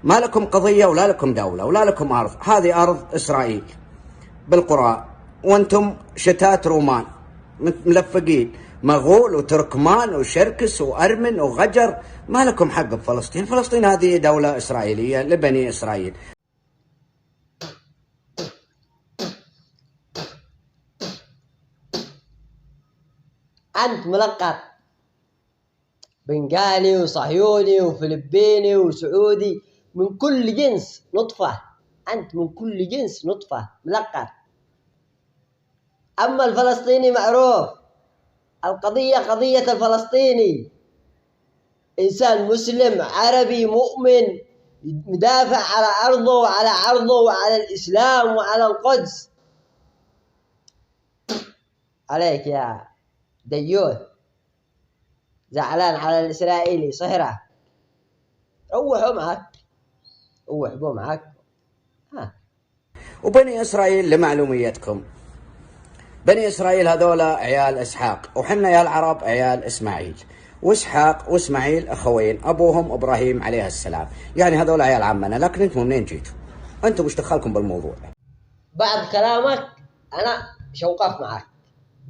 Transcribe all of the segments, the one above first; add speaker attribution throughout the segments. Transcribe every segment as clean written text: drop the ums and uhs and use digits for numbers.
Speaker 1: ما لكم قضية ولا لكم دولة ولا لكم أرض. هذه أرض إسرائيل بالقرآن، وأنتم شتات رومان ملفقين، مغول وتركمان وشركس وأرمن وغجر. ما لكم حق بفلسطين. فلسطين هذه دولة إسرائيلية لبني إسرائيل.
Speaker 2: أنت ملقط بنغالي وصهيوني وفلبيني وسعودي، من كل جنس نطفة. أنت من كل جنس نطفة ملقط. أما الفلسطيني معروف، القضية قضية الفلسطيني، إنسان مسلم عربي مؤمن مدافع على أرضه وعلى عرضه وعلى الإسلام وعلى القدس. عليك يا ديوث زعلان على الإسرائيلي صهرة، روحوا معك، روحوا معك.
Speaker 1: وبني إسرائيل لمعلوميتكم، بني إسرائيل هذولا عيال إسحاق، وحنا يا العرب عيال إسماعيل. وإسحاق وإسماعيل أخوين، أبوهم إبراهيم عليه السلام، يعني هذولا عيال عمنا. لكن أنتم منين جيتوا؟ أنتم وش دخلكم بالموضوع؟
Speaker 2: بعض كلامك أنا شوقف معك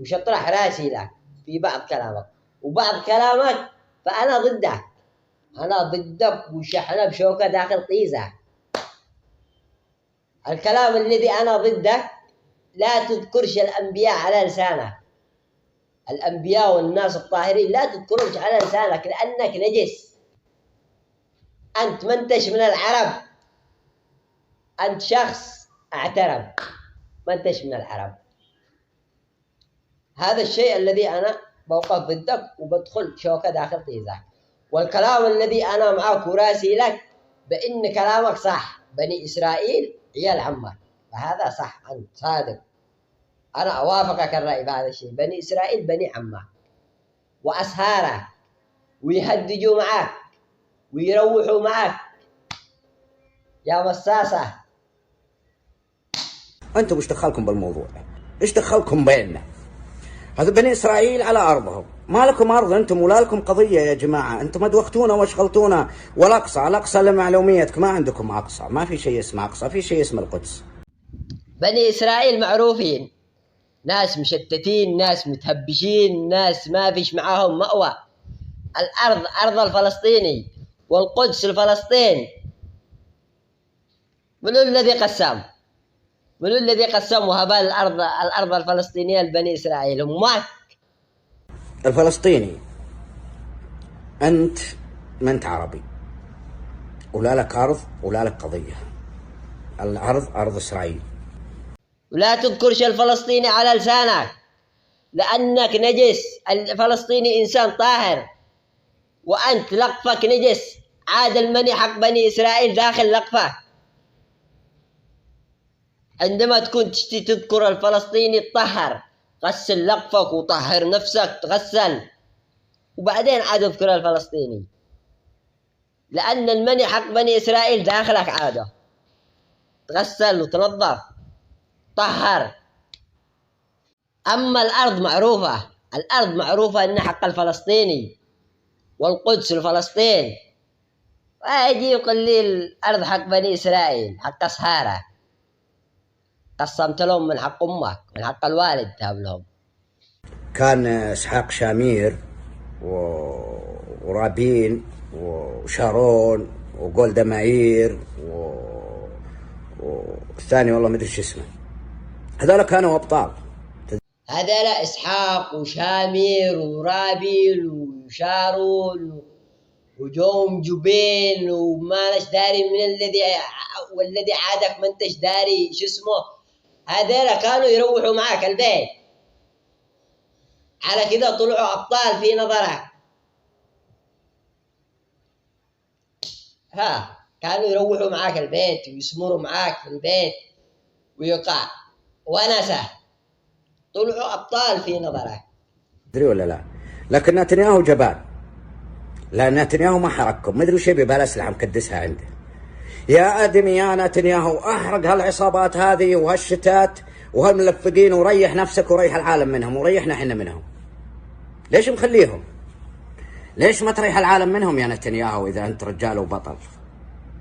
Speaker 2: وشطرح راسي لك في بعض كلامك، وبعض كلامك فأنا ضدك. أنا ضدك وشحنة بشوكة داخل طيزة. الكلام الذي أنا ضدك، لا تذكرش الأنبياء على لسانك. الأنبياء والناس الطاهرين لا تذكرهمش على لسانك، لأنك نجس. أنت ما انتش من العرب، أنت شخص اعترب، ما انتش من العرب. هذا الشيء الذي أنا بوقف ضدك وبدخل شوكة داخل طيزك. والكلام الذي أنا معك وراسي لك بأن كلامك صح، بني إسرائيل عيال عمك، فهذا صح، أنت صادق. أنا أوافقك الرأي بهذا الشيء. بني إسرائيل بني عمك وأسهارك، ويهدجوا معك ويروحوا معك يا مصاصة.
Speaker 1: أنتم وش دخلكم بالموضوع؟ إيش دخلكم بيننا؟ هذا بني إسرائيل على أرضهم، ما لكم أرض أنتم ولا لكم قضية يا جماعة. أنتم أدوختونا واشغلتونا. والأقصى، الأقصى لمعلوميتك ما عندكم أقصى، ما في شيء اسمه أقصى، في شيء اسمه القدس.
Speaker 2: بني إسرائيل معروفين ناس مشتتين، ناس متهبشين، ناس ما فيش معاهم مأوى. الأرض أرض الفلسطيني والقدس الفلسطين. من الذي قسم؟ من الذي قسم وهب الأرض الفلسطينية لبني إسرائيل؟ أمك
Speaker 1: الفلسطيني. أنت ما أنت عربي ولا لك أرض ولا لك قضية. الأرض أرض إسرائيل.
Speaker 2: ولا تذكرش الفلسطيني على لسانك لأنك نجس. الفلسطيني إنسان طاهر، وأنت لقفك نجس. عاد المني حق بني إسرائيل داخل لقفك. عندما تكون تشتي تذكر الفلسطيني تطهر، غسل لقفك وطهر نفسك، تغسل وبعدين عاد اذكر الفلسطيني، لأن المني حق بني إسرائيل داخلك عاده. تغسل وتنظف طهر. أما الأرض معروفة، الأرض معروفة إن حق الفلسطيني والقدس الفلسطين. ويجي يقول لي الأرض حق بني إسرائيل، حق أصهارة. قسمت لهم من حق أمك، من حق الوالد تهب لهم.
Speaker 1: كان إسحاق شامير ورابين وشارون وجولدا مائير والثاني والله ما ادري شو اسمه، هذول كانوا ابطال.
Speaker 2: هذول اسحاق وشامير ورابيل وشارون وجوم جبين وما نش داري من الذي والذي عادك ما انتش داري شو اسمه. هذول كانوا يروحوا معك البيت، على كده طلعوا ابطال في نظرك. كانوا يروحوا معاك البيت ويسمروا معاك في البيت ويقع ونسه، طلعوا أبطال في نظرك.
Speaker 1: تدري ولا لا؟ لكن نتنياهو جبان، لا نتنياهو ما حرككم، ما ادري وش يبي بالاسلحه مكدسها عنده. يا ادمي يا نتنياهو، احرق هالعصابات هذه وهالشتات وهالملفقين وريح نفسك وريح العالم منهم وريحنا احنا منهم. ليش مخليهم؟ ليش ما تريح العالم منهم يا نتنياهو اذا انت رجال وبطل؟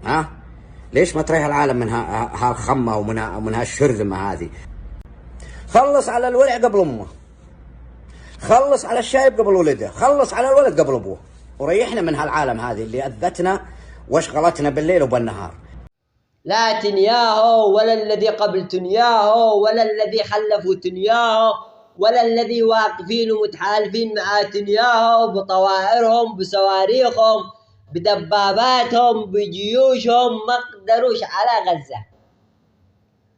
Speaker 1: ها؟ ليش ما تريح العالم من هالخمة ومن هالشرذمة هذه؟ خلص على الورع قبل أمه، خلص على الشايب قبل ولده، خلص على الولد قبل أبوه، وريحنا من هالعالم هذه اللي أذتنا واشغلتنا بالليل وبالنهار.
Speaker 2: لا تنياهو ولا الذي قبل تنياهو ولا الذي خلفوا تنياهو ولا الذي واقفين ومتحالفين مع تنياهو بطوائرهم بصواريخهم بدباباتهم بجيوشهم ما قدروش على غزة،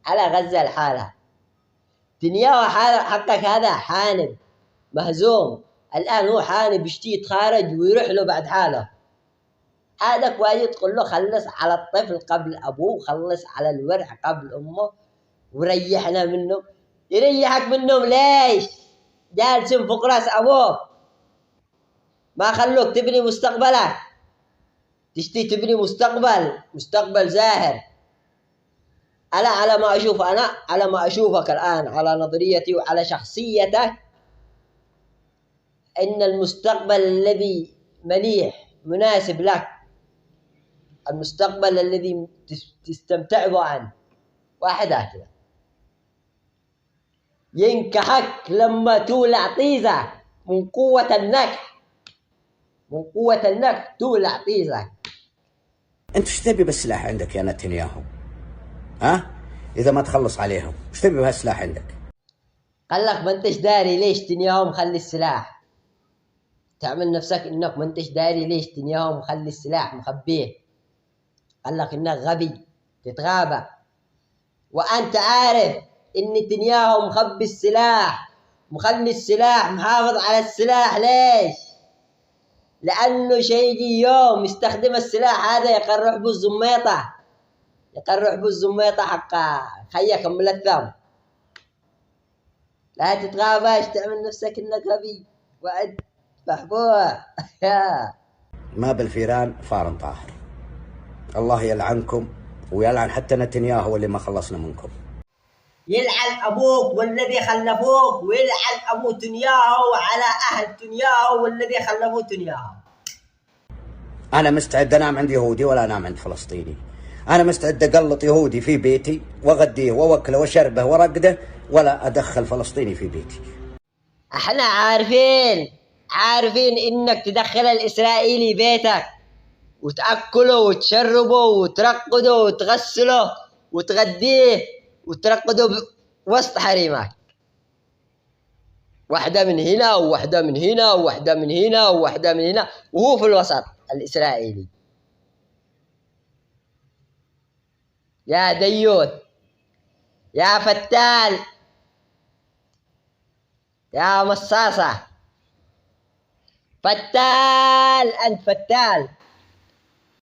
Speaker 2: على غزة لحالها. تنياهو حقك هذا حانب مهزوم، الآن هو حانب يشتي يتخارج ويروح له بعد حاله. هذا كويس تقول له خلص على الطفل قبل أبوه، خلص على الورع قبل أمه وريحنا منه. يريحك منهم ليش؟ جالسين فوق راس أبوك ما خلوك تبني مستقبلك، تشتي تبني مستقبل زاهر. أنا على ما أشوف، أنا على ما أشوفك الآن على نظريتي وعلى شخصيتك، إن المستقبل الذي مليح مناسب لك، المستقبل الذي تستمتع به أنت، واحد هكذا ينكحك لما تولع طيزة من قوة النكح، من قوة النكح تولع طيزة.
Speaker 1: أنت ايش تبي بالسلاح عندك يا نتنياهو؟ ها؟ إذا ما تخلص عليهم ايش تبي بهالسلاح عندك؟
Speaker 2: قال لك ما انتش داري ليش تنياهو مخلي السلاح، تعمل نفسك انك ما انتش داري ليش تنياهو مخلي السلاح مخبيه. قال لك انك غبي تتغابى، وانت عارف ان نتنياهو مخبي السلاح، مخلي السلاح محافظ على السلاح. ليش؟ لانه شيجي يوم يستخدم السلاح هذا يقرح به الزميطة، يقرح به الزميطة حق خيك ملثم. لا تتغاباش تعمل نفسك انك غبي وعد محبوع.
Speaker 1: ما بالفيران فار طاهر. الله يلعنكم ويلعن حتى نتنياهو اللي ما خلصنا منكم.
Speaker 2: يلعن أبوك والذي خلفوك، ويلعن أبو تنياهو على أهل تنياهو والذي خلفوا تنياهو.
Speaker 1: أنا مستعد أنام عند يهودي ولا أنام عند فلسطيني. أنا مستعد أقلط يهودي في بيتي وأغديه وأوكله وشربه ورقده، ولا أدخل فلسطيني في بيتي.
Speaker 2: احنا عارفين إنك تدخل الإسرائيلي بيتك وتأكله وتشربه وترقده وتغسله وتغديه وترقده وسط حريمك، واحدة من هنا وواحدة من هنا وواحدة من هنا وواحدة من هنا، وهو في الوسط الإسرائيلي. يا ديوث، يا فتال، يا مصاصة، فتال، أنت فتال.